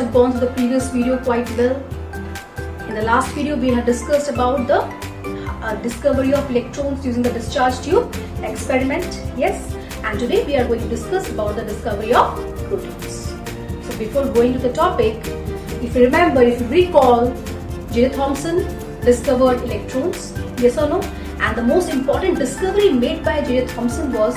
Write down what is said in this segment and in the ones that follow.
have gone through the previous video quite well. In the last video, we had discussed about the discovery of electrons using the discharge tube experiment. Yes, and today we are going to discuss about the discovery of protons. So before going to the topic, if you remember, if you recall, J. Thomson discovered electrons, yes or no? And the most important discovery made by J. Thomson was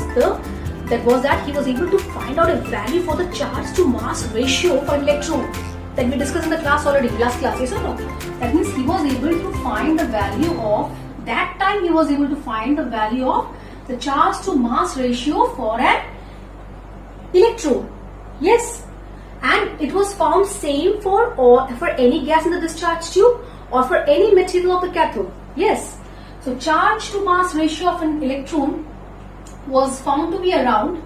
that he was able to find out a value for the charge to mass ratio for an electron that we discussed in the class already, last class, yes or no? That means he was able to find the value of, that time he was able to find the value of the charge to mass ratio for an electron. Yes, and it was found same for any gas in the discharge tube or for any material of the cathode. Yes, so charge to mass ratio of an electron was found to be around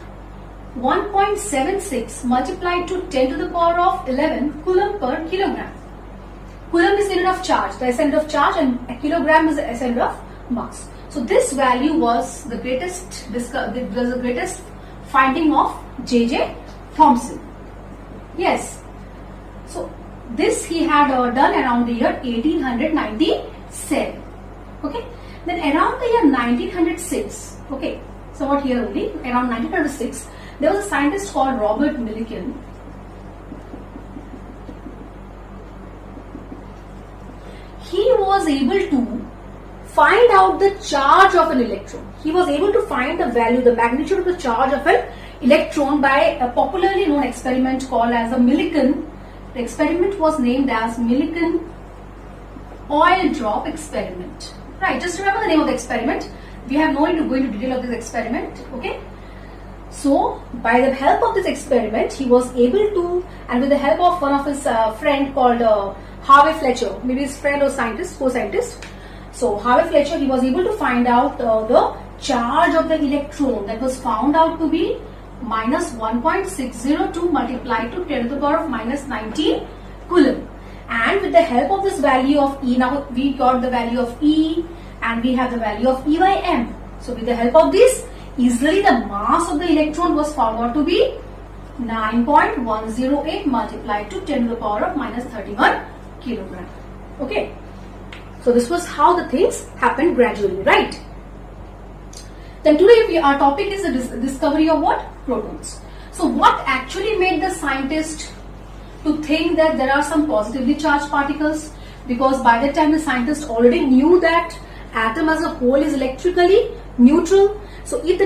1.76 multiplied to 10 to the power of 11 coulomb per kilogram. Coulomb is the unit of charge, the SI of charge, and a kilogram is the SI of mass. So this value was the greatest finding of J.J. Thomson. Yes. So this he had done around the year 1897. Okay. Then around the year 1906. Okay. Somewhat here only, around 1906, there was a scientist called Robert Millikan. He was able to find out the charge of an electron. He was able to find the value, the magnitude of the charge of an electron by a popularly known experiment called as the Millikan. The experiment was named as Millikan oil drop experiment. Right, just remember the name of the experiment. We have no need to go into detail of this experiment, okay? So, by the help of this experiment, he was able to, and with the help of one of his friend called Harvey Fletcher, maybe his friend or scientist, co-scientist. So, Harvey Fletcher, he was able to find out the charge of the electron that was found out to be minus 1.602 multiplied to 10 to the power of minus 19 coulomb. And with the help of this value of E, now we got the value of E, and we have the value of E by M. So with the help of this, easily the mass of the electron was found out to be 9.108 multiplied to 10 to the power of minus 31 kilogram. Okay. So this was how the things happened gradually, right? Then today our topic is the discovery of what? Protons. So what actually made the scientist to think that there are some positively charged particles? Because by that time the scientist already knew that atom as a whole is electrically neutral. So if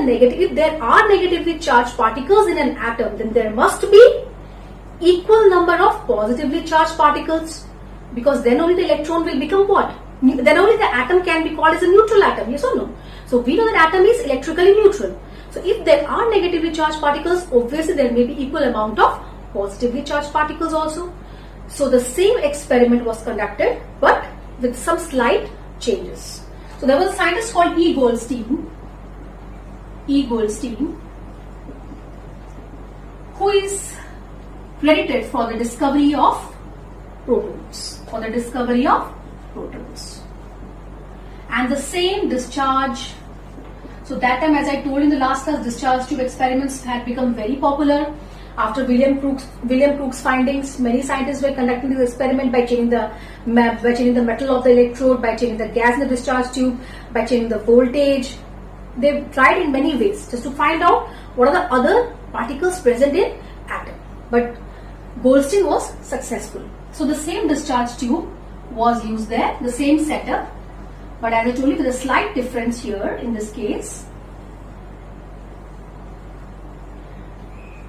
there are negatively charged particles in an atom, then there must be equal number of positively charged particles, because then only the electron will become what? Then only the atom can be called as a neutral atom, yes or no? So we know that atom is electrically neutral. So if there are negatively charged particles, obviously there may be equal amount of positively charged particles also. So the same experiment was conducted, but with some slight changes. So there was a scientist called E. Goldstein, who is credited for the discovery of protons, and the same discharge. So that time, as I told in the last class, discharge tube experiments had become very popular. After William Crookes' findings, many scientists were conducting this experiment by changing the metal of the electrode, by changing the gas in the discharge tube, by changing the voltage. They tried in many ways just to find out what are the other particles present in atom. But Goldstein was successful. So the same discharge tube was used there, the same setup. But as I told you, with a slight difference here in this case.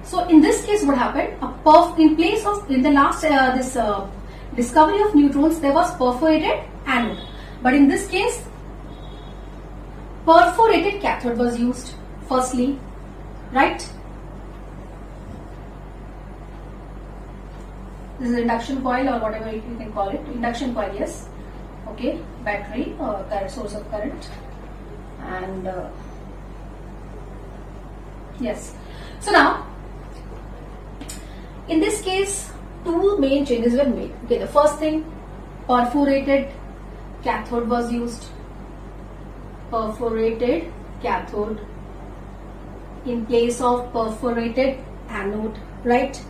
So in this case, what happened? In the last discovery of neutrons, there was perforated anode. But in this case, perforated cathode was used firstly, right? This is induction coil or whatever you can call it. Induction coil, yes. Okay, battery or source of current, and yes. So now, in this case, two main changes were made. Okay, the first thing, perforated cathode was used. Perforated cathode in place of perforated anode, right?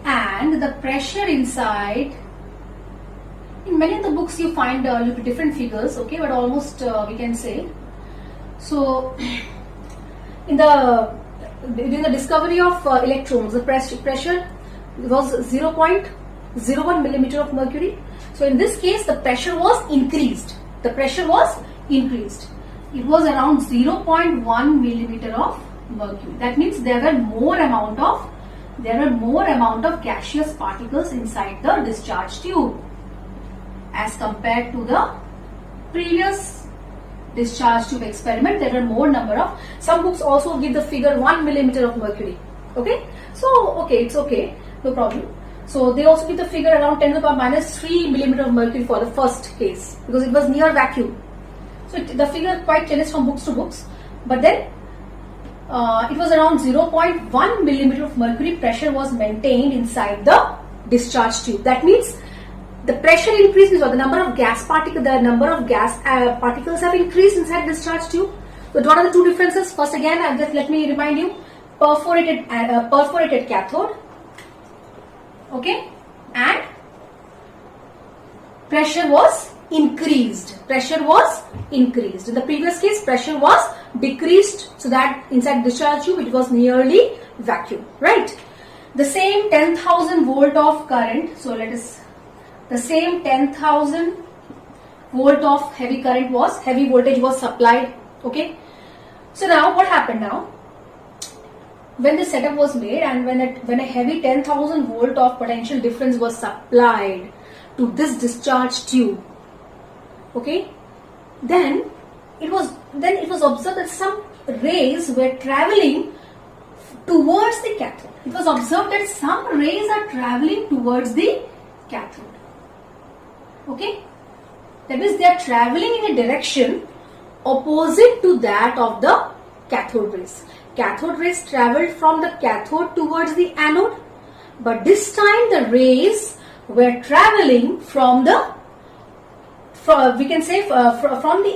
and the pressure inside, in many of the books you find a little bit different figures, okay, but almost we can say. So during the discovery of electrons, the pressure was 0.01 millimeter of mercury. So in this case, the pressure was increased. The pressure was increased. It was around 0.1 millimeter of mercury. That means there were more amount of gaseous particles inside the discharge tube as compared to the previous discharge tube experiment. There were more number of, some books also give the figure 1 millimeter of mercury. Okay, so okay, it's okay, no problem. So they also give the figure around 10 to the power minus 3 millimeter of mercury for the first case because it was near vacuum. So the figure quite changes from books to books, but then it was around 0.1 millimeter of mercury pressure was maintained inside the discharge tube. That means the pressure increases or the number of gas particles have increased inside discharge tube. So what are the two differences? First again, just let me remind you, perforated cathode, okay, and pressure was increased. In the previous case, pressure was decreased so that inside discharge tube it was nearly vacuum, right? The same 10,000 volt of current, so the same 10,000 volt of heavy voltage was supplied, okay? So now what happened now? When the setup was made and when a heavy 10,000 volt of potential difference was supplied to this discharge tube, okay, then it was observed that some rays were traveling towards the cathode. It was observed that some rays are traveling towards the cathode. Okay, that means they are traveling in a direction opposite to that of the cathode rays. Cathode rays traveled from the cathode towards the anode, but this time the rays were traveling from the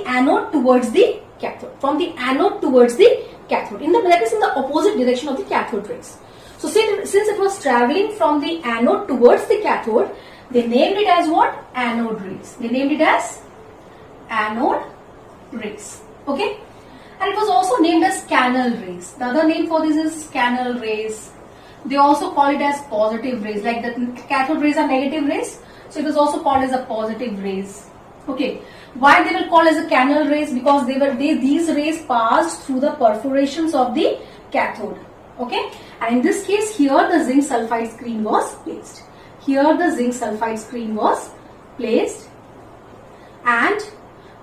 anode towards the cathode. That is in the opposite direction of the cathode rays. So since it was traveling from the anode towards the cathode, they named it as what? Anode rays. Okay. And it was also named as canal rays. The other name for this is canal rays. They also call it as positive rays. Like the cathode rays are negative rays, so it was also called as a positive rays. Okay. Why they were called as a canal rays? Because these rays passed through the perforations of the cathode. Okay. And in this case, here the zinc sulfide screen was placed. And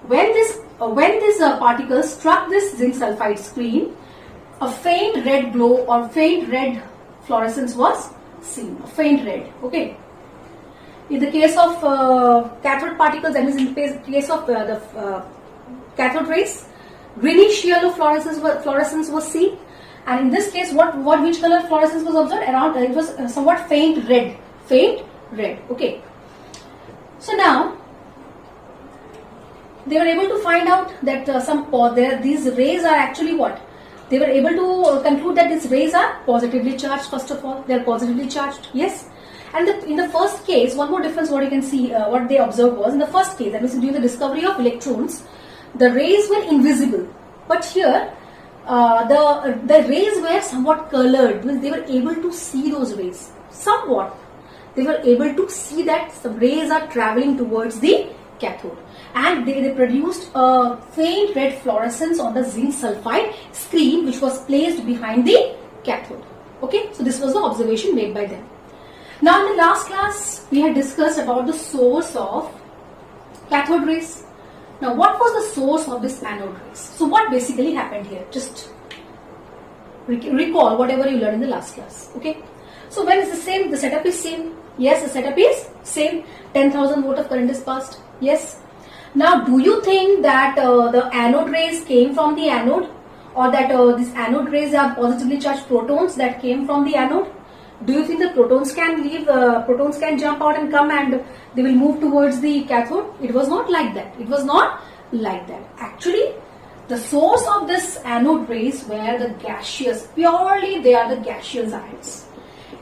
when this particle struck this zinc sulfide screen, a faint red glow or faint red fluorescence was seen. A faint red. Okay. In the case of cathode particles, that is in the case of the cathode rays, greenish yellow fluorescence was seen. And in this case, which color fluorescence was observed? Around it was somewhat faint red. Okay. So now they were able to find out that these rays are actually what? They were able to conclude that these rays are positively charged. First of all, they are positively charged. Yes. And in the first case, one more difference what you can see, what they observed was in the first case, that means during the discovery of electrons, the rays were invisible. But here, the rays were somewhat colored. Means they were able to see those rays. Somewhat. They were able to see that some rays are traveling towards the cathode. And they produced a faint red fluorescence on the zinc sulfide screen which was placed behind the cathode. Okay, so this was the observation made by them. Now in the last class, we had discussed about the source of cathode rays. Now what was the source of this anode rays? So what basically happened here? Just recall whatever you learned in the last class. Okay, so when it's the same, the setup is same. Yes, the setup is same. 10,000 volt of current is passed. Yes. Now, do you think that the anode rays came from the anode, or that these anode rays are positively charged protons that came from the anode? Do you think the protons can leave? Protons can jump out and come, and they will move towards the cathode? It was not like that. Actually, the source of this anode rays were the gaseous. Purely, they are the gaseous ions.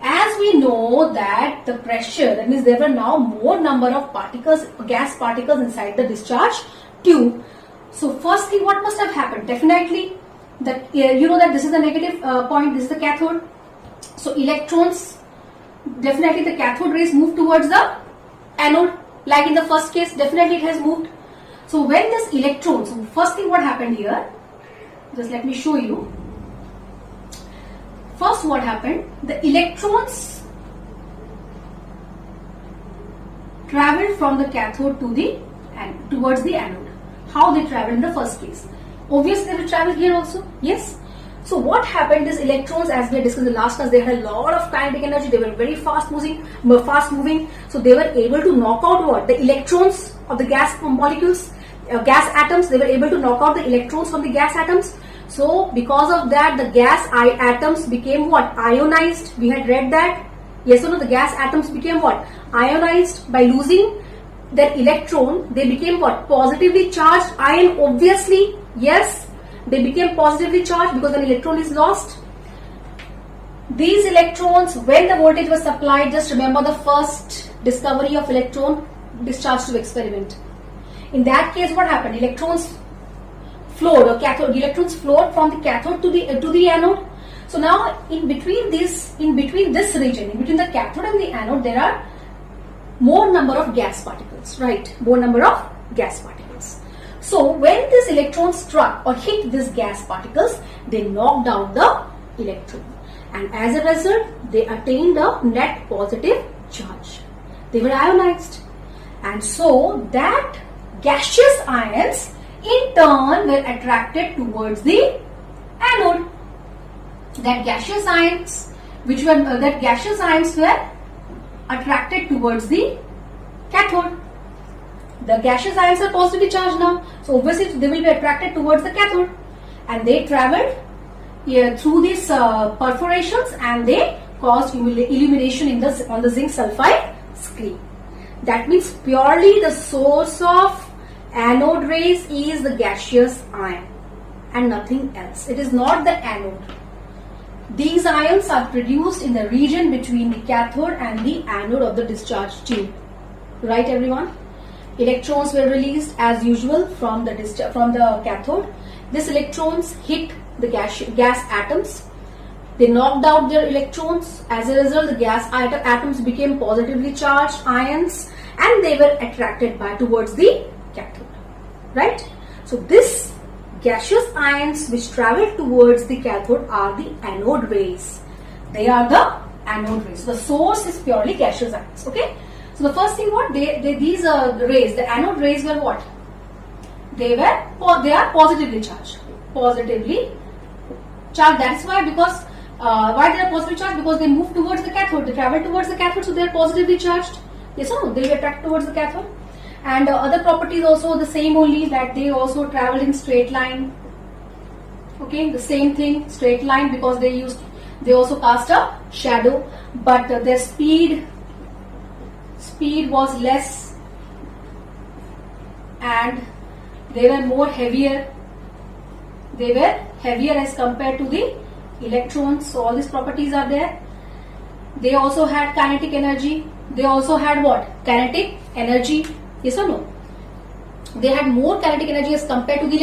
as we know that the pressure, that means there were now more number of particles, gas particles inside the discharge tube. So first thing, what must have happened? Definitely that you know that this is the negative point, this is the cathode. So electrons, definitely the cathode rays move towards the anode, like in the first case, definitely it has moved. So when this electrons, so first thing what happened here, just let me show you. First what happened, the electrons traveled from the cathode to the towards the anode. How they traveled in the first case? Obviously they will travel here also, yes. So what happened, these electrons, as we discussed in the last class, they had a lot of kinetic energy, they were very fast moving, so they were able to knock out what? The electrons of the gas molecules, gas atoms, they were able to knock out the electrons from the gas atoms. So because of that, the gas atoms became what? Ionized. We had read that. Yes or no? The gas atoms became what? Ionized. By losing their electron, they became what? Positively charged ion, obviously. Yes, they became positively charged because an electron is lost. These electrons, when the voltage was supplied, just remember the first discovery of electron discharge tube experiment. In that case, what happened? Electrons flowed, or cathode, electrons flowed from the cathode to the anode. So now in between this region, in between the cathode and the anode, there are more number of gas particles, right? More number of gas particles. So when these electrons struck or hit these gas particles, they knocked out the electron, and as a result, they attained a net positive charge. They were ionized, and so that gaseous ions in turn were attracted towards the anode. That gaseous ions were attracted towards the cathode. The gaseous ions are positively charged now, so obviously they will be attracted towards the cathode, and they traveled through these perforations, and they caused illumination on the zinc sulfide screen. That means purely the source of anode rays is the gaseous ion and nothing else. It is not the anode. These ions are produced in the region between the cathode and the anode of the discharge tube. Right, everyone? Electrons were released as usual from the cathode. These electrons hit the gas atoms. They knocked out their electrons. As a result, the gas atoms became positively charged ions, and they were attracted towards the cathode. Right? So this gaseous ions which travel towards the cathode are the anode rays. They are the anode rays. The source is purely gaseous ions. Okay. So the first thing, what these rays, the anode rays were what? They are positively charged. Positively charged. That is why, because why they are positively charged? Because they move towards the cathode. They travel towards the cathode, so they are positively charged. Yes or no? They will attract towards the cathode. And other properties also the same only, that they also travel in straight line. Okay, the same thing, straight line, because they also cast a shadow, but their speed was less, and they were more heavier. They were heavier as compared to the electrons. So all these properties are there. They also had kinetic energy. They also had what? Kinetic energy. Yes or no? They had more kinetic energy as compared to the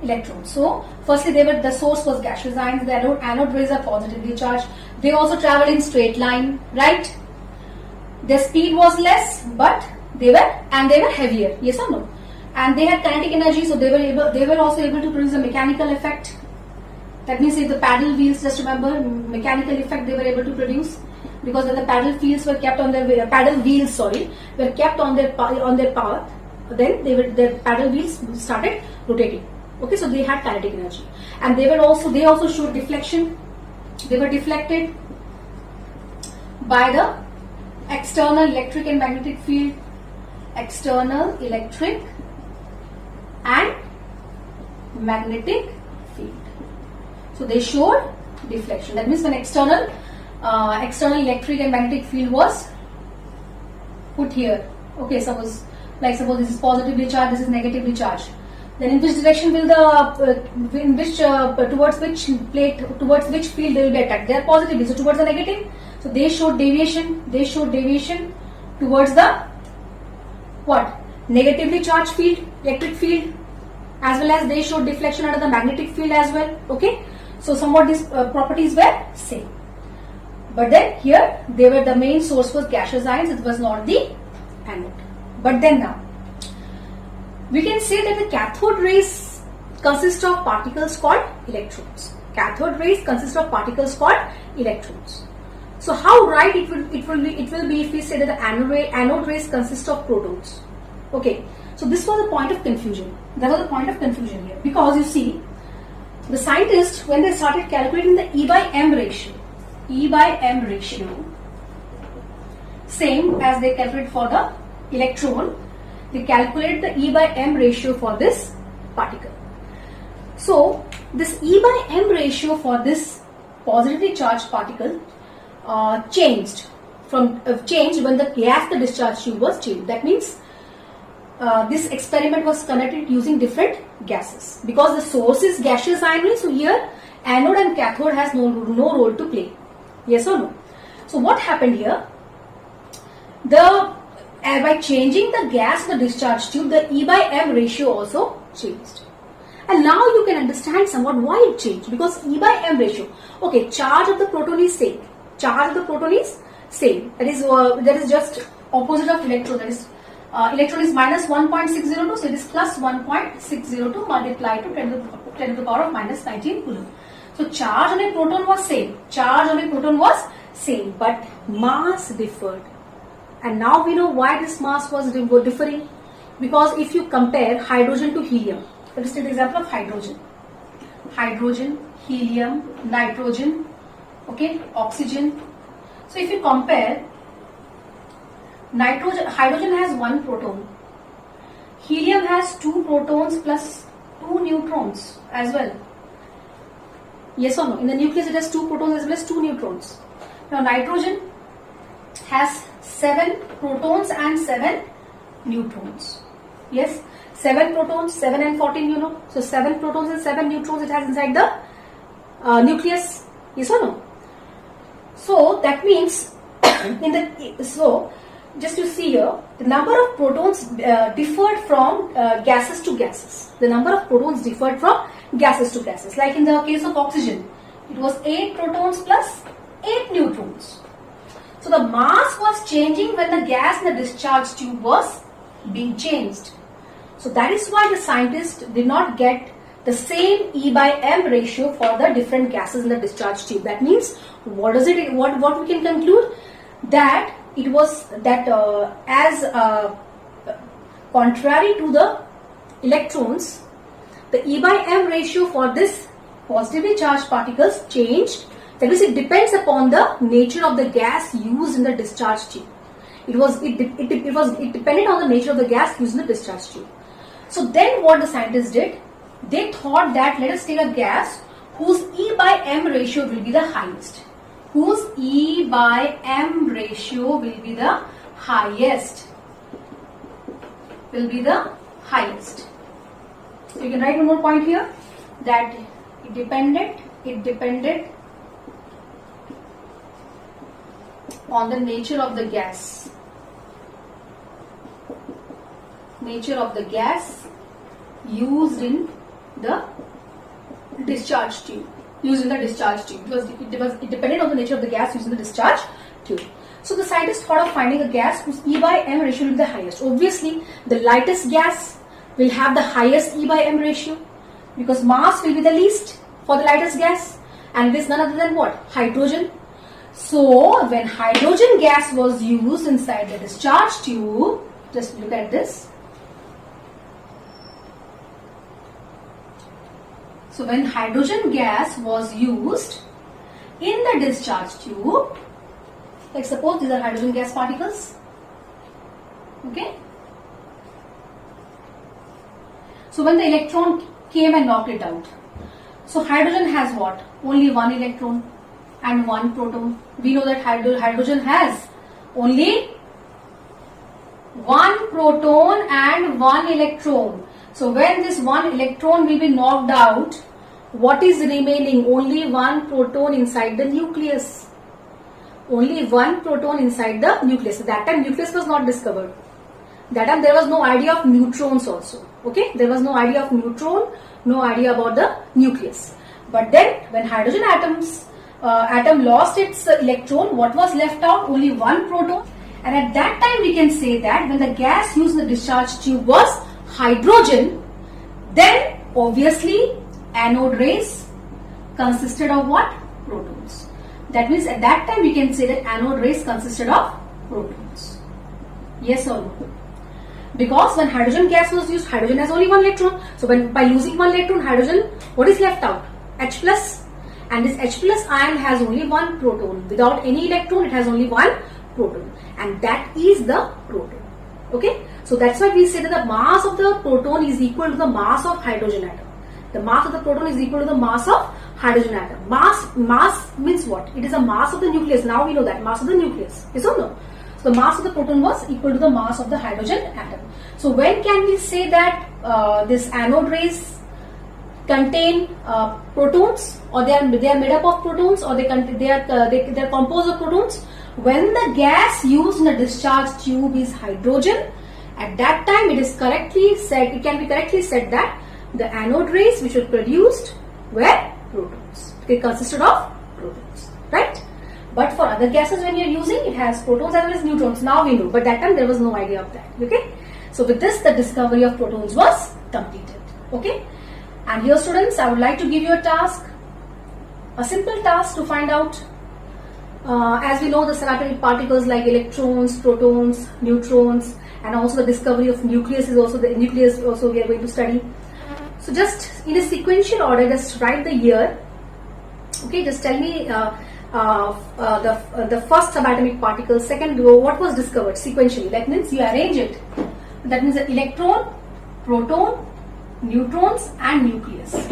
electrons. So firstly, the source was gaseous ions. The anode rays are positively charged. They also travel in straight line, right? Their speed was less, but they were heavier. Yes or no? And they had kinetic energy, so they were also able to produce a mechanical effect. That means if the paddle wheels, just remember, mechanical effect they were able to produce, because when the paddle wheels were kept on their path, then their paddle wheels started rotating. Okay, so they had kinetic energy, and they also showed deflection. They were deflected by the external electric and magnetic field. External electric and magnetic field. So they showed deflection. That means when external electric and magnetic field was put here. Okay, suppose this is positively charged, this is negatively charged. Then in which direction will towards which field they will be attacked? They are positive, so towards the negative. So they showed deviation. They showed deviation towards the what? Negatively charged field, electric field, as well as they showed deflection under the magnetic field as well. Okay, so somewhat these properties were same. But then here the main source was gaseous ions. It was not the anode. But then now we can say that the cathode rays consist of particles called electrons. Cathode rays consist of particles called electrons. So how right it will be if we say that the anode rays consist of protons. Okay, so this was a point of confusion. There was a point of confusion here, because you see, the scientists, when they started calculating the E by M ratio, same as they calculate for the electron, they calculate the E by M ratio for this particle. So this E by M ratio for this positively charged particle changed when the gas the discharge tube was changed. That means this experiment was conducted using different gases, because the source is gaseous ion. So here anode and cathode has no role to play. Yes or no? So what happened here? By changing the gas in the discharge tube, the E by M ratio also changed. And now you can understand somewhat why it changed, because E by M ratio. Okay, charge of the proton is same. Charge of the proton is same. That is just opposite of electron. That is electron is minus 1.602, so it is plus 1.602 multiplied to 10 to the power of minus 19 coulomb. So charge on a proton was same. Charge on a proton was same, but mass differed. And now we know why this mass was differing. Because if you compare hydrogen to helium, let us take the example of hydrogen. Hydrogen, helium, nitrogen, okay, oxygen. So if you compare, hydrogen has 1 proton. Helium has 2 protons plus 2 neutrons as well. Yes or no? In the nucleus it has 2 protons as well as 2 neutrons. Now nitrogen has 7 protons and 7 neutrons. Yes, 7 protons, 7 and 14, you know. So 7 protons and 7 neutrons it has inside the nucleus. Yes or no? So that means just to see here, the number of protons differed from gases to gases. The number of protons differed from gases to gases. Like in the case of oxygen, it was 8 protons plus 8 neutrons. So the mass was changing when the gas in the discharge tube was being changed. So that is why the scientists did not get the same E by M ratio for the different gases in the discharge tube. That means, what we can conclude? That it was that contrary to the electrons, the E by M ratio for this positively charged particles changed. That is, it depends upon the nature of the gas used in the discharge tube. It depended on the nature of the gas used in the discharge tube. So then what the scientists did? They thought that let us take a gas whose E by M ratio will be the highest. Whose E by M ratio will be the highest. So you can write one more point here, that it depended on the nature of the gas. Nature of the gas used in the discharge tube. Because it depended on the nature of the gas used in the discharge tube. So the scientists thought of finding a gas whose E by M ratio will be the highest. Obviously, the lightest gas will have the highest E by M ratio, because mass will be the least for the lightest gas, and it is none other than what? Hydrogen. So when hydrogen gas was used inside the discharge tube, just look at this. So when hydrogen gas was used in the discharge tube, like suppose these are hydrogen gas particles, okay. So when the electron came and knocked it out, so hydrogen has what? Only 1 electron and 1 proton. We know that hydrogen has only 1 proton and 1 electron. So when this one electron will be knocked out, what is remaining? Only one proton inside the nucleus. Only one proton inside the nucleus. That time nucleus was not discovered. That time there was no idea of neutrons also. Okay, there was no idea of neutron, no idea about the nucleus. But then when hydrogen atom lost its electron, what was left out? Only one proton. And at that time we can say that when the gas used in the discharge tube was hydrogen, then obviously anode rays consisted of what? Protons. That means at that time we can say that anode rays consisted of protons. Yes or no? Because when hydrogen gas was used, hydrogen has only one electron. So when by losing one electron, hydrogen, what is left out? H plus. And this H plus ion has only one proton. Without any electron, it has only one proton. And that is the proton. Okay. So that's why we say that the mass of the proton is equal to the mass of hydrogen atom. The mass of the proton is equal to the mass of hydrogen atom. Mass means what? It is a mass of the nucleus. Now we know that mass of the nucleus. Yes or no? So the mass of the proton was equal to the mass of the hydrogen atom. So when can we say that this anode rays contain protons, or they are made up of protons, or they are composed of protons? When the gas used in a discharge tube is hydrogen, at that time it can be correctly said that the anode rays which were produced were protons. They consisted of protons, right? But for other gases, when you are using, it has protons as well as neutrons. Now we know, but that time there was no idea of that. Okay. So with this, the discovery of protons was completed. Okay. And here, students, I would like to give you a task, a simple task to find out. As we know, the subatomic particles like electrons, protons, neutrons, and also the discovery of nucleus is also we are going to study. So just in a sequential order, just write the year. Okay, just tell me the first subatomic particle, second what was discovered sequentially. That means you arrange it. That means the electron, proton, neutrons and nucleus.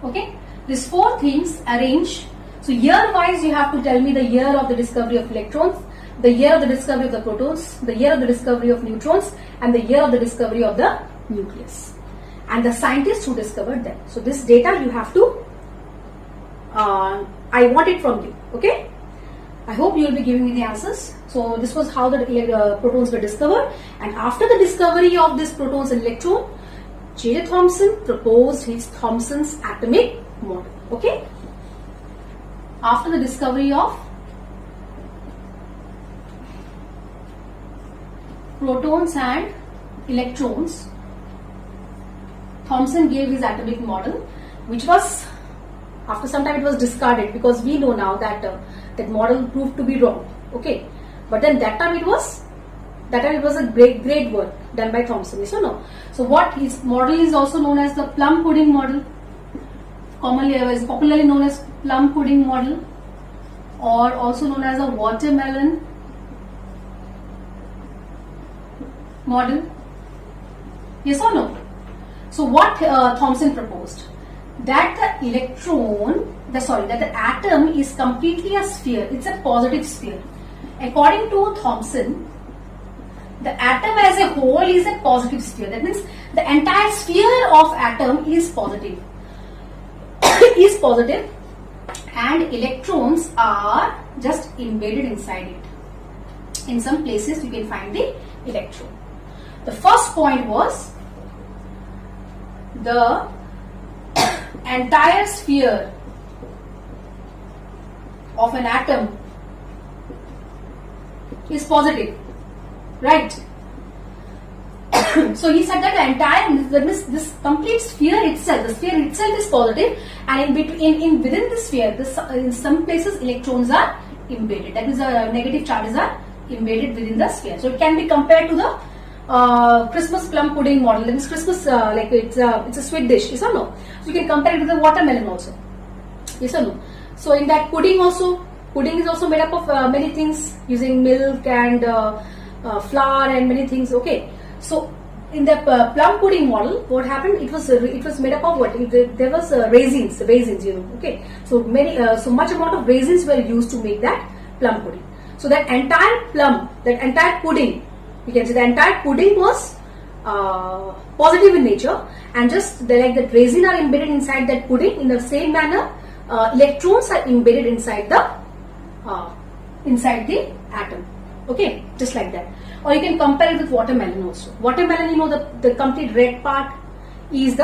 Okay, these four things arrange. So year wise you have to tell me the year of the discovery of electrons, the year of the discovery of the protons, the year of the discovery of neutrons, and the year of the discovery of the nucleus, and the scientists who discovered them. So this data you have to I want it from you. Okay, I hope you will be giving me the answers. So this was how the protons were discovered, and after the discovery of this protons and electron, J.J. Thomson proposed his Thomson's atomic model. Okay, after the discovery of protons and electrons, Thomson gave his atomic model, which was, after some time it was discarded, because we know now that that model proved to be wrong. Okay, but then that time it was a great work done by Thomson. Yes or no? So what his model is also known as the plum pudding model, is popularly known as plum pudding model, or also known as a watermelon model. Yes or no? So what Thomson proposed, that the atom is completely a sphere. It's a positive sphere. According to Thomson, the atom as a whole is a positive sphere. That means the entire sphere of atom is positive. And electrons are just embedded inside it. In some places you can find the electron. The first point was the entire sphere of an atom is positive, right? So he said that that means this complete sphere itself, the sphere itself is positive, and within the sphere, in some places electrons are embedded. That means negative charges are embedded within the sphere. So it can be compared to the Christmas plum pudding model. That means Christmas, like it's a sweet dish. Yes or no? So you can compare it with the watermelon also. Yes or no? So in that pudding is also made up of many things, using milk and flour and many things. Okay. So in the plum pudding model, what happened? It was made up of what? There was raisins, you know. Okay. So so much amount of raisins were used to make that plum pudding. So that entire pudding, you can say the entire pudding was positive in nature, and just they're like that resin are embedded inside that pudding. In the same manner, electrons are embedded inside the atom. Okay, just like that. Or you can compare it with watermelon also. Watermelon, you know, the complete red part is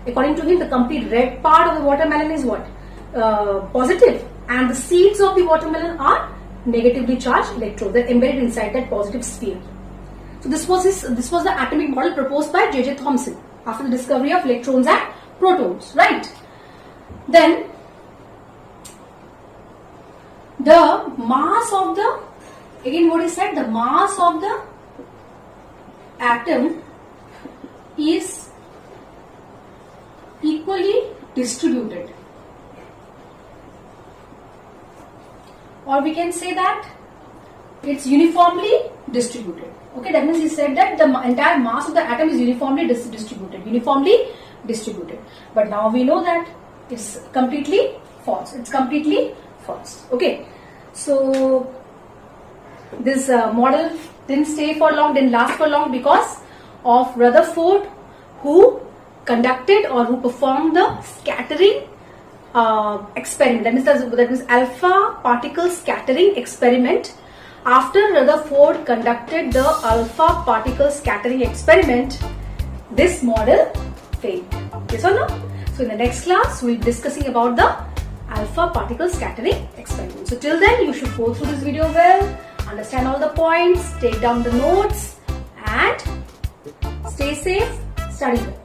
according to him, the complete red part of the watermelon is what? Positive, and the seeds of the watermelon are negatively charged electrons. They're embedded inside that positive sphere. So this was the atomic model proposed by J.J. Thomson after the discovery of electrons and protons, right? Then the mass of the, again what he said, the mass of the atom is equally distributed, or we can say that it's uniformly distributed. Okay, that means he said that the entire mass of the atom is uniformly distributed. But now we know that it's completely false. It's completely false. Okay, so this model didn't last for long because of Rutherford, who conducted or who performed the scattering experiment. That means alpha particle scattering experiment. After Rutherford conducted the alpha particle scattering experiment, this model failed. Yes or no? So in the next class, we'll be discussing about the alpha particle scattering experiment. So till then, you should go through this video well, understand all the points, take down the notes, and stay safe, study well.